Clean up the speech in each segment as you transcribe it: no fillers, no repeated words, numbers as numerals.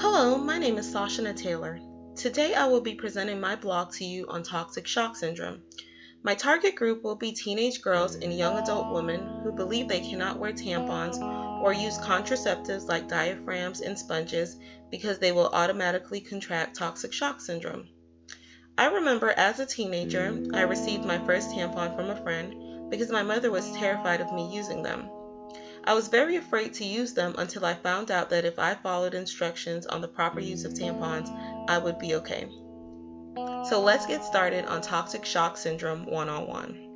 Hello, my name is Sashana Taylor. Today I will be presenting my blog to you on toxic shock syndrome. My target group will be teenage girls and young adult women who believe they cannot wear tampons or use contraceptives like diaphragms and sponges because they will automatically contract toxic shock syndrome. I remember as a teenager, I received my first tampon from a friend because my mother was terrified of me using them. I was very afraid to use them until I found out that if I followed instructions on the proper use of tampons, I would be okay. So let's get started on toxic shock syndrome 101.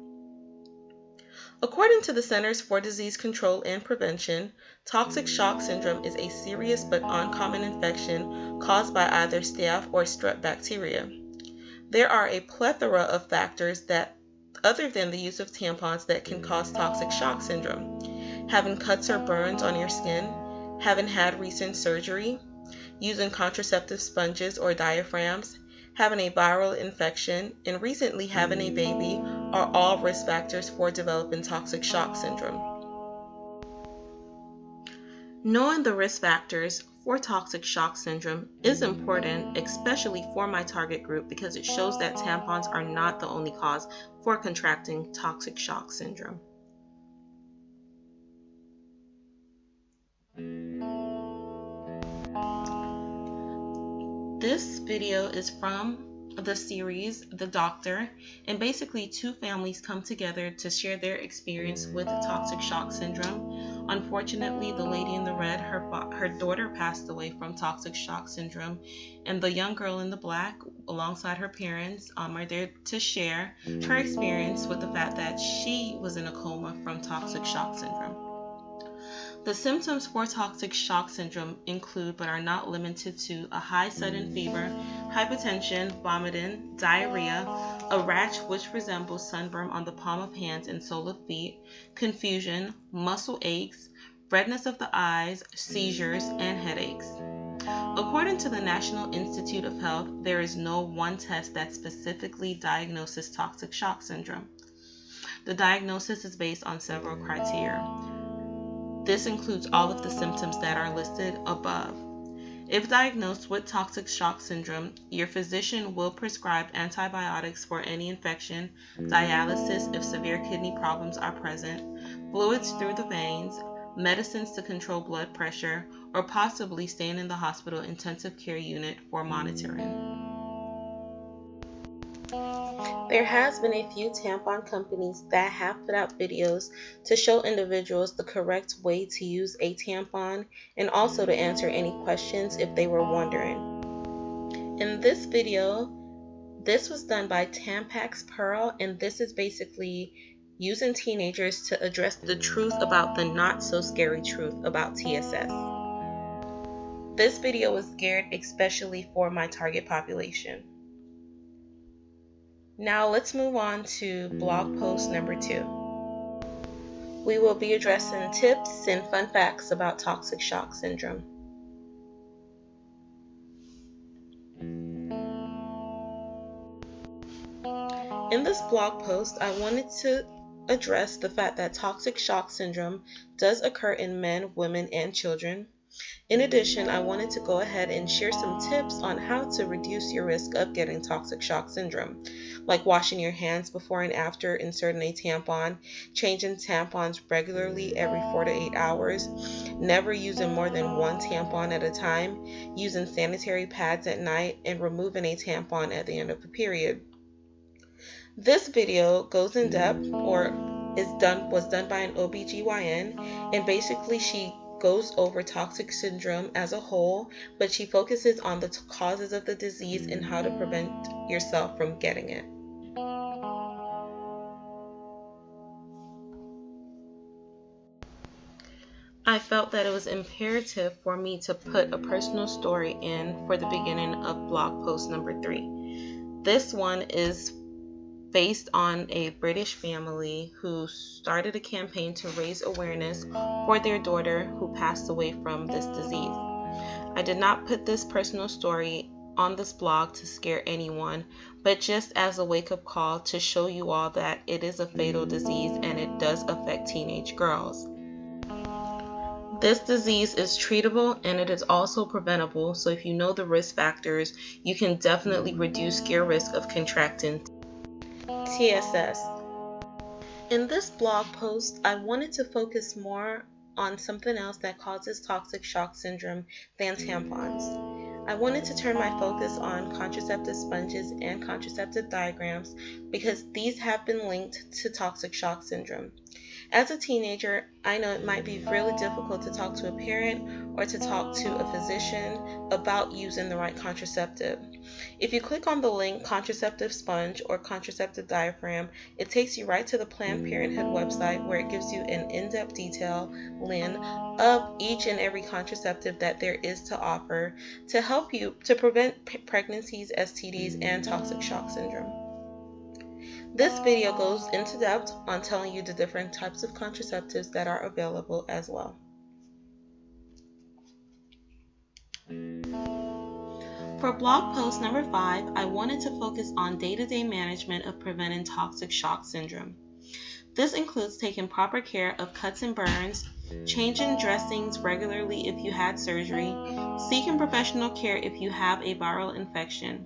According to the Centers for Disease Control and Prevention, toxic shock syndrome is a serious but uncommon infection caused by either staph or strep bacteria. There are a plethora of factors other than the use of tampons that can cause toxic shock syndrome. Having cuts or burns on your skin, having had recent surgery, using contraceptive sponges or diaphragms, having a viral infection, and recently having a baby are all risk factors for developing toxic shock syndrome. Knowing the risk factors for toxic shock syndrome is important, especially for my target group, because it shows that tampons are not the only cause for contracting toxic shock syndrome. This video is from the series The Doctor, and basically two families come together to share their experience with toxic shock syndrome. Unfortunately, the lady in the red, her daughter passed away from toxic shock syndrome, and the young girl in the black, alongside her parents, are there to share her experience with the fact that she was in a coma from toxic shock syndrome. The symptoms for toxic shock syndrome include, but are not limited to, a high sudden fever, hypotension, vomiting, diarrhea, a rash which resembles sunburn on the palm of hands and sole of feet, confusion, muscle aches, redness of the eyes, seizures, and headaches. According to the National Institute of Health, there is no one test that specifically diagnoses toxic shock syndrome. The diagnosis is based on several criteria. This includes all of the symptoms that are listed above. If diagnosed with toxic shock syndrome, your physician will prescribe antibiotics for any infection, dialysis if severe kidney problems are present, fluids through the veins, medicines to control blood pressure, or possibly staying in the hospital intensive care unit for monitoring. There has been a few tampon companies that have put out videos to show individuals the correct way to use a tampon and also to answer any questions if they were wondering. In this video, this was done by Tampax Pearl, and this is basically using teenagers to address the truth about the not so scary truth about TSS. This video was geared especially for my target population. Now let's move on to blog post number 2. We will be addressing tips and fun facts about toxic shock syndrome. In this blog post, I wanted to address the fact that toxic shock syndrome does occur in men, women, and children. In addition, I wanted to go ahead and share some tips on how to reduce your risk of getting toxic shock syndrome, like washing your hands before and after inserting a tampon, changing tampons regularly every 4 to 8 hours, never using more than one tampon at a time, using sanitary pads at night, and removing a tampon at the end of the period. This video goes in depth, or was done by an OBGYN, and basically she goes over toxic syndrome as a whole, but she focuses on the causes of the disease and how to prevent yourself from getting it. I felt that it was imperative for me to put a personal story in for the beginning of blog post number 3. This one is based on a British family who started a campaign to raise awareness for their daughter who passed away from this disease. I did not put this personal story on this blog to scare anyone, but just as a wake-up call to show you all that it is a fatal disease and it does affect teenage girls. This disease is treatable and it is also preventable, so if you know the risk factors, you can definitely reduce your risk of contracting TSS. In this blog post, I wanted to focus more on something else that causes toxic shock syndrome than tampons. I wanted to turn my focus on contraceptive sponges and contraceptive diagrams because these have been linked to toxic shock syndrome. As a teenager, I know it might be really difficult to talk to a parent or to talk to a physician about using the right contraceptive. If you click on the link contraceptive sponge or contraceptive diaphragm, it takes you right to the Planned Parenthood website where it gives you an in-depth detail, Lynn, of each and every contraceptive that there is to offer to help you to prevent pregnancies, STDs, and toxic shock syndrome. This video goes into depth on telling you the different types of contraceptives that are available as well. For blog post number 5, I wanted to focus on day-to-day management of preventing toxic shock syndrome. This includes taking proper care of cuts and burns, changing dressings regularly if you had surgery, seeking professional care if you have a viral infection.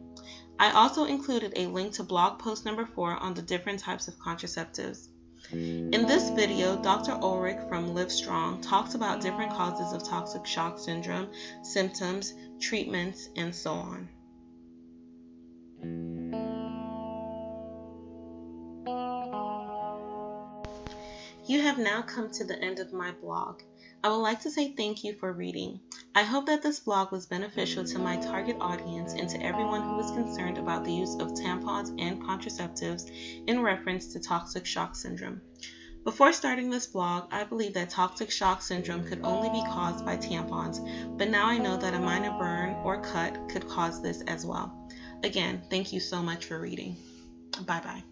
I also included a link to blog post number 4 on the different types of contraceptives. In this video, Dr. Ulrich from Livestrong talks about different causes of toxic shock syndrome, symptoms, treatments, and so on. You have now come to the end of my blog. I would like to say thank you for reading. I hope that this blog was beneficial to my target audience and to everyone who is concerned about the use of tampons and contraceptives in reference to toxic shock syndrome. Before starting this blog, I believed that toxic shock syndrome could only be caused by tampons, but now I know that a minor burn or cut could cause this as well. Again, thank you so much for reading. Bye-bye.